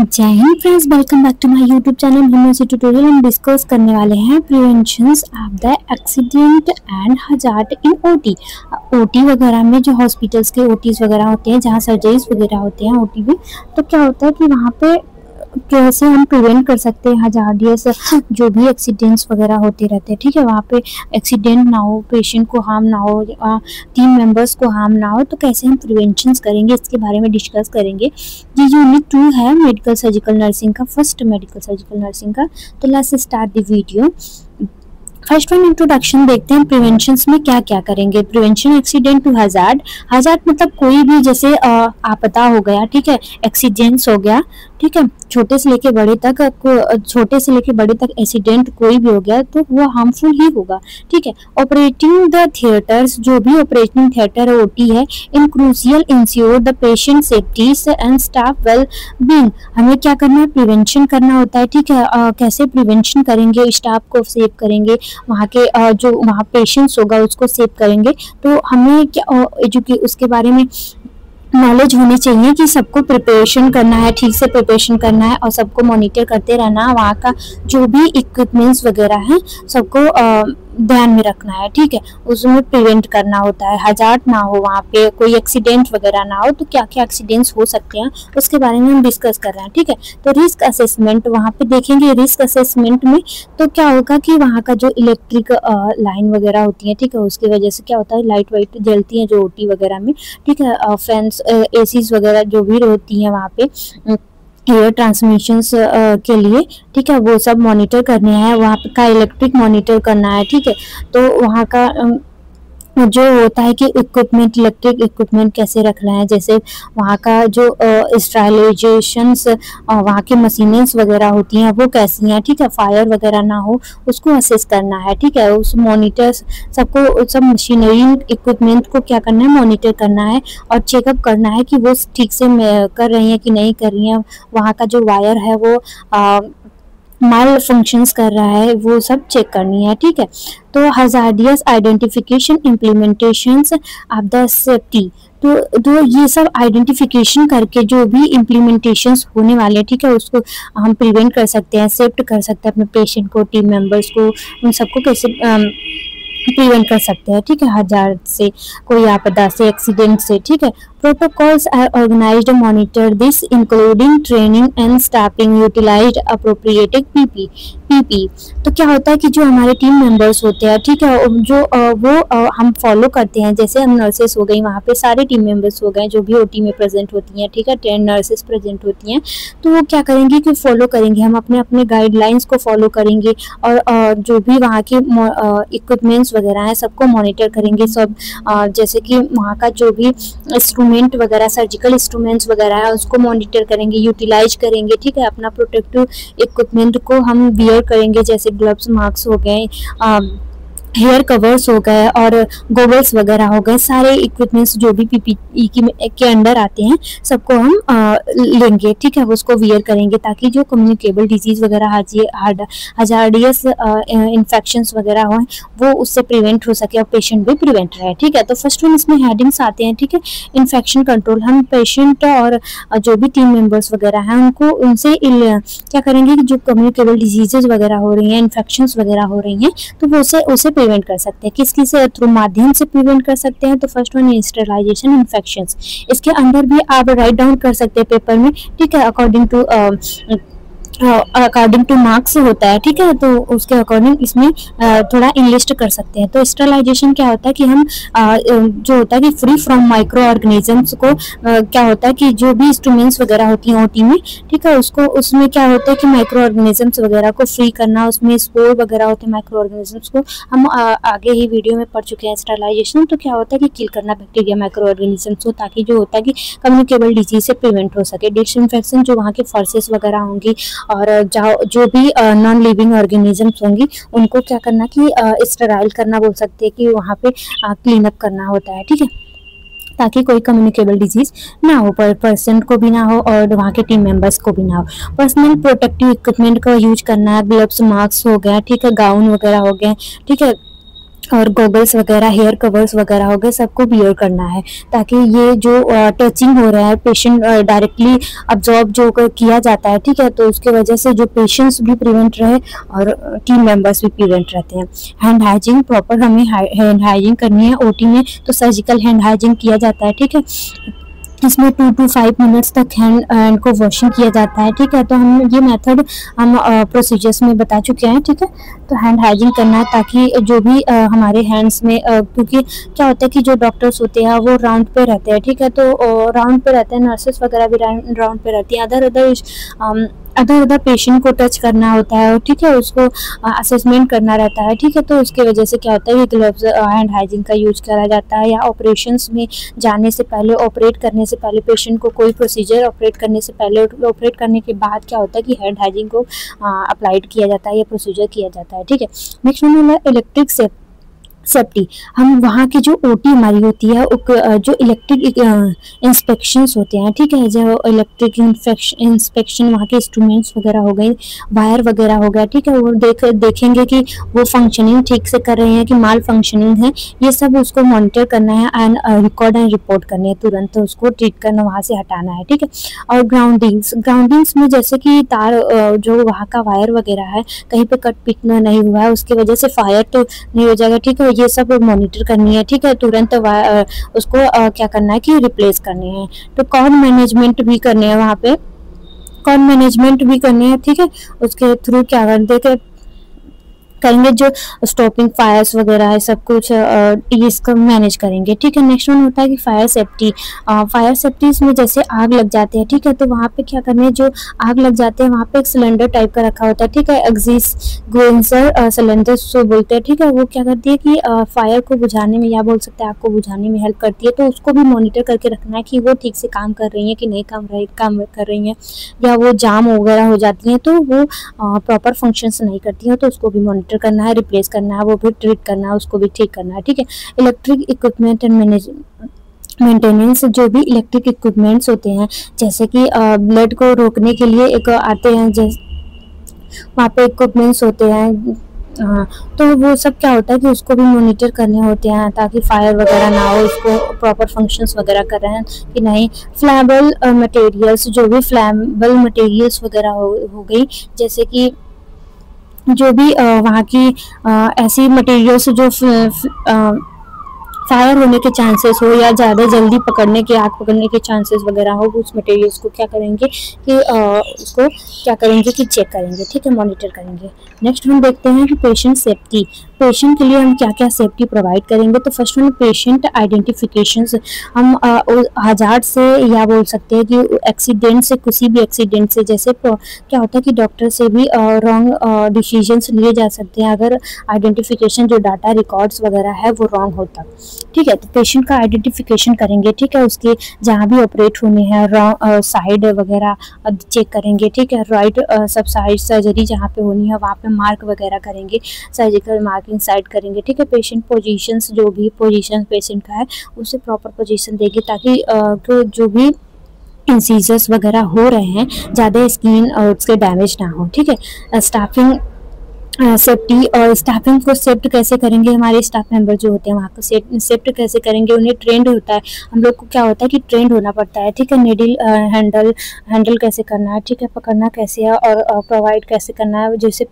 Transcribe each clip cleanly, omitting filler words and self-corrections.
जय Hind friends, welcome back to my YouTube channel. हम इस ट्यूटोरियल में डिस्कस करने वाले हैं preventions of the accident and hazard in OT. OT वगैरह में जो हॉस्पिटल्स के ओटीज वगैरह होते हैं, जहां सर्जरीज वगैरह होते हैं ओटी में, तो क्या होता है कि वहां पे कैसे हम प्रिवेंट कर सकते हैं हजार्डियस जो भी एक्सीडेंट्स वगैरह होते रहते हैं। ठीक है, वहाँ पे एक्सीडेंट ना हो, पेशेंट को हार्म ना हो, टीम मेंबर्स को हार्म ना हो, तो कैसे हम प्रिवेंशन करेंगे इसके बारे में डिस्कस करेंगे। ये यूनिट 2 है मेडिकल सर्जिकल नर्सिंग का, फर्स्ट मेडिकल सर्जिकल नर्सिंग का। तो let's start the video. First one introduction देखते हैं, प्रिवेंशंस में क्या क्या करेंगे। Prevention accident to hazard. Hazard मतलब कोई भी जैसे आपदा हो गया, ठीक है, एक्सीडेंट्स हो गया, ठीक है, छोटे से लेके बड़े तक एक्सीडेंट कोई भी हो गया तो वो हार्मफुल ही होगा। ठीक है, ऑपरेटिंग द थिएटर्स, जो भी ऑपरेटिंग थिएटर ओटी है, in crucial ensure the patient safety and staff well being. हमें क्या करना है, प्रिवेंशन करना होता है। ठीक है, कैसे प्रिवेंशन करेंगे, स्टाफ को सेव करेंगे, वहाँ के जो वहाँ पेशेंट्स होगा उसको सेव करेंगे। तो हमें क्या उसके बारे में नॉलेज होनी चाहिए कि सबको प्रिपरेशन करना है, ठीक से प्रिपरेशन करना है और सबको मॉनिटर करते रहना है। वहाँ का जो भी इक्विपमेंट्स वगैरह हैं सबको ध्यान में रखना है। ठीक है, उसमें प्रिवेंट करना होता है, हजार्ड ना हो, वहाँ पे कोई एक्सीडेंट वगैरह ना हो। तो क्या क्या एक्सीडेंट्स हो सकते हैं उसके बारे में हम डिस्कस कर रहे हैं। ठीक है, तो रिस्क असेसमेंट वहाँ पे देखेंगे। रिस्क असेसमेंट में तो क्या होगा कि वहाँ का जो इलेक्ट्रिक लाइन वगैरह होती है, ठीक है, उसकी वजह से क्या होता है, लाइट वाइट जलती है जो ओटी वगैरह में। ठीक है, फैंस एसीज वगैरह जो भी होती हैं वहाँ पे एयर ट्रांसमिशंस के लिए, ठीक है, वो सब मॉनिटर करने हैं। वहाँ का इलेक्ट्रिक मॉनिटर करना है। ठीक है, तो वहाँ का जो होता है कि इक्विपमेंट, इलेक्ट्रिक इक्विपमेंट कैसे रखना है, जैसे वहाँ का जो स्टरलाइजेशंस, वहाँ की मशीनें वगैरह होती हैं वो कैसी हैं। ठीक है, फायर वगैरह ना हो उसको असेस करना है। ठीक है, उस मॉनिटर्स सबको, सब मशीनरी इक्विपमेंट को क्या करना है, मॉनिटर करना है और चेकअप करना है कि वो ठीक से कर रही हैं कि नहीं कर रही हैं। वहाँ का जो वायर है वो माल फंक्शंस कर रहा है, वो सब चेक करनी है। ठीक है, तो hazardous identification implementations of the safety, तो ये सब आइडेंटिफिकेशन करके जो भी इम्प्लीमेंटेशंस होने वाले हैं, ठीक है, उसको हम प्रिवेंट कर सकते हैं, सेफ्ट कर सकते हैं अपने पेशेंट को, टीम मेंबर्स को, उन सबको कैसे प्रिवेंट कर सकते हैं। ठीक है, हजार्ड से, कोई आपदा से, एक्सीडेंट से। ठीक है, protocols are organised monitor this including training and staffing utilised appropriated PP. तो क्या होता है कि जो हमारे टीम मेंबर्स होते हैं, ठीक है, जो वो हम फॉलो करते हैं। जैसे हम नर्सेस हो गई, वहाँ पे सारे टीम मेंबर्स हो गए जो भी ओटी में प्रेजेंट होती हैं, ठीक है, 10 नर्सेस प्रेजेंट होती हैं, तो वो क्या करेंगे कि फॉलो करेंगे, हम अपने अपने गाइडलाइंस को फॉलो करेंगे और जो भी वहाँ के इक्विपमेंट्स वगैरह हैं सबको मॉनिटर करेंगे। सब जैसे कि वहाँ का जो भी इंस्ट्रूमेंट वगैरह, सर्जिकल इंस्ट्रूमेंट्स वगैरह है उसको मॉनिटर करेंगे, यूटिलाइज करेंगे। ठीक है, अपना प्रोटेक्टिव इक्विपमेंट को हम वियर करेंगे, जैसे ग्लव्स, मास्क हो गए, हेयर कवर्स हो गए और गोगल्स वगैरह हो गए। सारे इक्विपमेंट्स जो भी पीपीई के अंडर आते हैं सबको हम लेंगे। ठीक है, उसको वियर करेंगे ताकि जो कम्युनिकेबल डिजीज वगैरह, हजार्डियस इन्फेक्शंस वगैरह हो वो उससे प्रिवेंट हो सके और पेशेंट भी प्रिवेंट रहे। ठीक है, तो फर्स्ट वन इसमें हेडिंग्स आते हैं। ठीक है, इन्फेक्शन कंट्रोल, हम पेशेंट और जो भी टीम मेंबर्स वगैरह हैं उनसे क्या करेंगे कि जो कम्युनिकेबल डिजीजेज वगैरह हो रही हैं, इन्फेक्शंस वगैरह हो रही हैं, तो वो उसे प्रिवेंट कर सकते हैं। किस से थ्रू माध्यम से प्रिवेंट कर सकते हैं, तो फर्स्ट वन स्टरलाइजेशन इन्फेक्शंस। इसके अंदर भी आप राइट डाउन कर सकते हैं पेपर में। ठीक है, अकॉर्डिंग टू मार्क्स होता है। ठीक है, तो उसके अकॉर्डिंग इसमें थोड़ा इनलिस्ट कर सकते हैं। तो स्टरलाइजेशन क्या होता है कि हम जो होता है कि फ्री फ्रॉम माइक्रो ऑर्गेनिजम्स को, क्या होता है कि जो भी इंस्ट्रूमेंट्स वगैरह होती हैं ओटी में, ठीक है, उसमें क्या होता है कि माइक्रो ऑर्गेनिजम्स वगैरह को फ्री करना, उसमें स्पोर वगैरह होते हैं माइक्रो ऑर्गेनिजम्स को, हम आगे ही वीडियो में पढ़ चुके हैं। स्टरलाइजेशन तो क्या होता है कि किल करना बैक्टीरिया, माइक्रो ऑर्गेनिजम्स को, ताकि जो होता है कि कम्युनिकेबल डिजीज से प्रिवेंट हो सके। डिसइंफेक्शन, जो वहाँ के फर्सेस वगैरह होंगी और जो भी नॉन लिविंग ऑर्गेनिजम्स होंगी उनको क्या करना कि स्टेराइल करना बोल सकते हैं कि वहाँ पे क्लीन अप करना होता है। ठीक है, ताकि कोई कम्युनिकेबल डिजीज ना हो, पर पेशेंट को भी ना हो और वहाँ के टीम मेंबर्स को भी ना हो। पर्सनल प्रोटेक्टिव इक्विपमेंट का यूज करना है, ग्लव्स, मास्क हो गया, ठीक है, गाउन वगैरह हो गए, ठीक है, और गॉगल्स वगैरह, हेयर कवर्स वगैरह हो गए, सबको वियर करना है ताकि ये जो टचिंग हो रहा है पेशेंट डायरेक्टली अब्जॉर्ब जो किया जाता है, ठीक है, तो उसके वजह से जो पेशेंट्स भी प्रिवेंट रहे और टीम मेंबर्स भी प्रिवेंट रहते हैं। हैंड हाइजीन प्रॉपर हमें हैंड हाइजीन करनी है ओटी में, तो सर्जिकल हैंड हाइजीन किया जाता है, ठीक है। इसमें 2 to 5 मिनट्स तक हैंड को वॉशिंग किया जाता है, ठीक है। तो हम ये मेथड हम प्रोसीजर्स में बता चुके हैं, ठीक है। तो हैंड हाइजीन करना है ताकि जो भी हमारे हैंड्स में क्योंकि क्या होता है कि जो डॉक्टर्स होते हैं वो राउंड पे रहते हैं, ठीक है, तो राउंड पे रहते हैं, नर्सेस वगैरह भी राउंड पे रहती हैं, अदर पेशेंट को टच करना होता है, ठीक है, उसको असेसमेंट करना रहता है, ठीक है। तो उसकी वजह से क्या होता है कि ग्लव्स हैंड हाइजीन का यूज करा जाता है, या ऑपरेशंस में जाने से पहले, ऑपरेट करने से पहले, पेशेंट को कोई प्रोसीजर ऑपरेट करने से पहले, ऑपरेट करने के बाद क्या होता है कि हैंड हाइजीन को अप्लाइड किया जाता है या प्रोसीजर किया जाता है, ठीक है। नेक्स्ट वन है इलेक्ट्रिक सेफ्टी। हम वहाँ की जो ओटी हमारी होती है, जो इलेक्ट्रिक इंस्पेक्शंस होते हैं, ठीक है, जो इलेक्ट्रिक इंस्पेक्शन वहाँ के इंस्ट्रूमेंट्स वगैरह हो गए, वायर वगैरह हो गया, ठीक है, वो देखेंगे कि वो फंक्शनिंग ठीक से कर रहे हैं कि माल फंक्शनिंग है, ये सब उसको मॉनिटर करना है एंड रिकॉर्ड एंड रिपोर्ट करनी है, तुरंत उसको ट्रीट करना, वहाँ से हटाना है, ठीक है। और ग्राउंडिंग्स में जैसे कि तार जो वहाँ का वायर वगैरह है कहीं पे कट पिट नहीं हुआ है, उसकी वजह से फायर तो नहीं हो जाएगा, ठीक है, ये सब मॉनिटर करनी है, ठीक है, तुरंत उसको क्या करना है कि रिप्लेस करने हैं। तो कॉर्ड मैनेजमेंट भी करने हैं, वहाँ पे कॉर्ड मैनेजमेंट भी करनी है, ठीक है, उसके थ्रू क्या करेंगे जो स्टॉपिंग फायर्स वगैरह है, सब कुछ इसको मैनेज करेंगे, ठीक है। नेक्स्ट वन होता है कि फायर सेफ्टी इसमें जैसे आग लग जाते हैं, ठीक है, तो वहाँ पे क्या करना है, जो आग लग जाते हैं वहाँ पे एक सिलेंडर टाइप का रखा होता है, ठीक है, एक्सिस्टेंसर सिलेंडर जो बोलते हैं, ठीक है, वो क्या करती है कि फायर को बुझाने में, या बोल सकते हैं आग को बुझाने में हेल्प करती है, तो उसको भी मॉनिटर करके रखना है कि वो ठीक से काम कर रही है कि नहीं काम कर रही है, या वो जाम वगैरह हो जाती हैं तो वो प्रॉपर फंक्शंस नहीं करती हैं, तो उसको भी मॉनिटर करना है, रिप्लेस करना है, वो भी ट्रीट करना है, उसको भी ठीक करना है, ठीक है। इलेक्ट्रिक इक्विपमेंट एंड मेंटेनेंस, जो भी इलेक्ट्रिक इक्विपमेंट्स होते हैं, जैसे कि ब्लड को रोकने के लिए एक आते हैं, वहाँ पे इक्विपमेंट्स होते हैं, हाँ, तो वो सब क्या होता है कि उसको भी मॉनिटर करने होते हैं ताकि फायर वगैरह ना हो, उसको प्रॉपर फंक्शंस वगैरह कर रहे हैं कि नहीं। फ्लैमेबल मटेरियल्स, जो भी फ्लैमेबल मटेरियल्स वगैरह हो गई, जैसे कि जो भी वहाँ की ऐसी मटेरियल्स जो फायर होने के चांसेस हो या ज़्यादा जल्दी आग पकड़ने के चांसेस वगैरह हो, उस मटेरियल्स को क्या करेंगे कि उसको क्या करेंगे कि चेक करेंगे, ठीक है, मॉनिटर करेंगे। नेक्स्ट हम देखते हैं कि पेशेंट सेफ्टी, पेशेंट के लिए हम क्या क्या सेफ्टी प्रोवाइड करेंगे। तो फर्स्ट वन पेशेंट आइडेंटिफिकेशंस, हम हजार्ड से या बोल सकते हैं कि एक्सीडेंट से, किसी भी एक्सीडेंट से, जैसे क्या होता है कि डॉक्टर से भी रॉन्ग डिसीजंस लिए जा सकते हैं अगर आइडेंटिफिकेशन जो डाटा रिकॉर्ड्स वगैरह है वो रॉन्ग होता, ठीक है। तो पेशेंट का आइडेंटिफिकेशन करेंगे, ठीक है, उसके जहाँ भी ऑपरेट होने हैं रॉन्ग साइड वगैरह चेक करेंगे, ठीक है, राइट सब साइड सर्जरी जहाँ पे होनी है वहाँ पे मार्क वगैरह करेंगे, सर्जिकल मार्किंग साइड करेंगे, ठीक है। पेशेंट पोजीशंस, जो भी पोजीशन पेशेंट का है उसे प्रॉपर पोजीशन देंगे ताकि जो भी इंसीजर्स वगैरह हो रहे हैं ज़्यादा स्किन और उसके डैमेज ना हो, ठीक है। स्टाफिंग सेफ्टी, और स्टाफिंग को सेफ्ट कैसे करेंगे, हमारे स्टाफ मेंबर जो होते हैं वहाँ को सेफ्ट कैसे करेंगे, उन्हें ट्रेंड होता है, हम लोग को क्या होता है कि ट्रेंड होना पड़ता है, ठीक है। नीडल हैंडल कैसे करना है, ठीक है, पकड़ना कैसे है और प्रोवाइड कैसे करना है। जैसे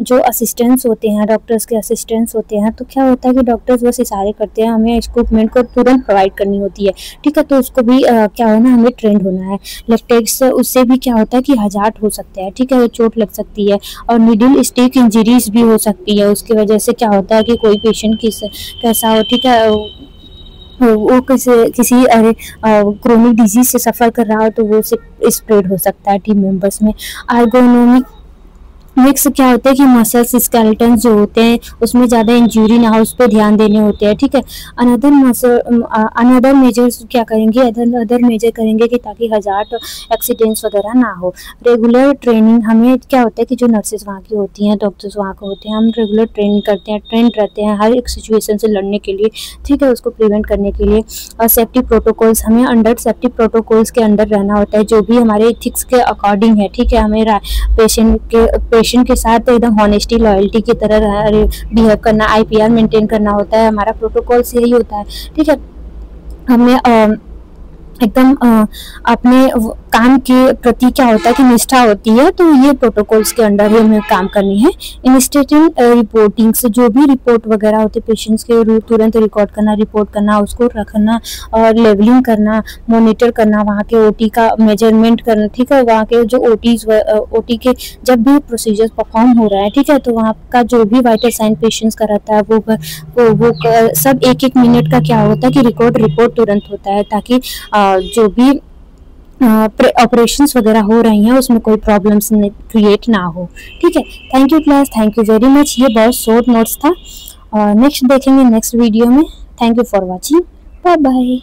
जो असिस्टेंट्स होते हैं, डॉक्टर्स के असिस्टेंट्स होते हैं, तो क्या होता है कि डॉक्टर्स बस इशारे करते हैं, हमें इक्विपमेंट को तुरंत प्रोवाइड करनी होती है, ठीक है, तो उसको भी क्या होना, हमें ट्रेंड होना है। लेफ्टेक्स, उससे भी क्या होता है कि हजार्ड हो सकता है, ठीक है, चोट लग सकती है, और नीडल स्टिक इंजरीज भी हो सकती है, उसकी वजह से क्या होता है कि कोई पेशेंट कैसा हो, ठीक है, वो किसी क्रोनिक डिजीज से सफ़र कर रहा हो तो वो स्प्रेड हो सकता है टीम मेंबर्स में। आर्गोनोमिक मिक्स क्या होता है कि मसल्स स्केलेटन जो होते हैं उसमें ज़्यादा इंजरी ना हो, उस पर ध्यान देने होते हैं, ठीक है। अनदर मेजर्स क्या करेंगे, अदर मेजर करेंगे कि ताकि हजार्ड एक्सीडेंट्स वगैरह ना हो। रेगुलर ट्रेनिंग, हमें क्या होता है कि जो नर्सेज वहाँ की होती हैं, डॉक्टर्स वहाँ के होते हैं, हम रेगुलर ट्रेनिंग करते हैं, ट्रेंड रहते हैं हर एक सिचुएशन से लड़ने के लिए, ठीक है, उसको प्रिवेंट करने के लिए। और सेफ्टी प्रोटोकॉल्स, हमें अंडर सेफ्टी प्रोटोकॉल्स के अंडर रहना होता है, जो भी हमारे एथिक्स के अकॉर्डिंग है, ठीक है, हमें पेशेंट पेशेंट के साथ एकदम हॉनेस्टी लॉयल्टी की तरह बिहेव करना, IPR मेंटेन करना होता है। हमारा प्रोटोकॉल्स यही होता है, ठीक है। हमें एकदम अपने काम के प्रति क्या होता है कि निष्ठा होती है, तो ये प्रोटोकॉल्स के अंडर ही हमें काम करनी है। इनिशिएटिंग रिपोर्टिंग से जो भी रिपोर्ट वगैरह होते पेशेंट्स के तुरंत रिकॉर्ड करना, रिपोर्ट करना, उसको रखना और लेवलिंग करना, मॉनिटर करना, वहाँ के OT का मेजरमेंट करना, ठीक है। वहाँ के जो OT के जब भी प्रोसीजर्स परफॉर्म हो रहा है, ठीक है, तो वहाँ का जो भी वाइटल साइन पेशेंट्स का रहता है वो सब 1-1 मिनट का क्या होता है कि रिपोर्ट तुरंत होता है, ताकि जो भी ऑपरेशंस वगैरह हो रही हैं उसमें कोई प्रॉब्लम्स क्रिएट ना हो, ठीक है। Thank you class, thank you very much. ये बहुत शॉर्ट नोट्स था और नेक्स्ट देखेंगे नेक्स्ट वीडियो में। Thank you for watching, bye bye.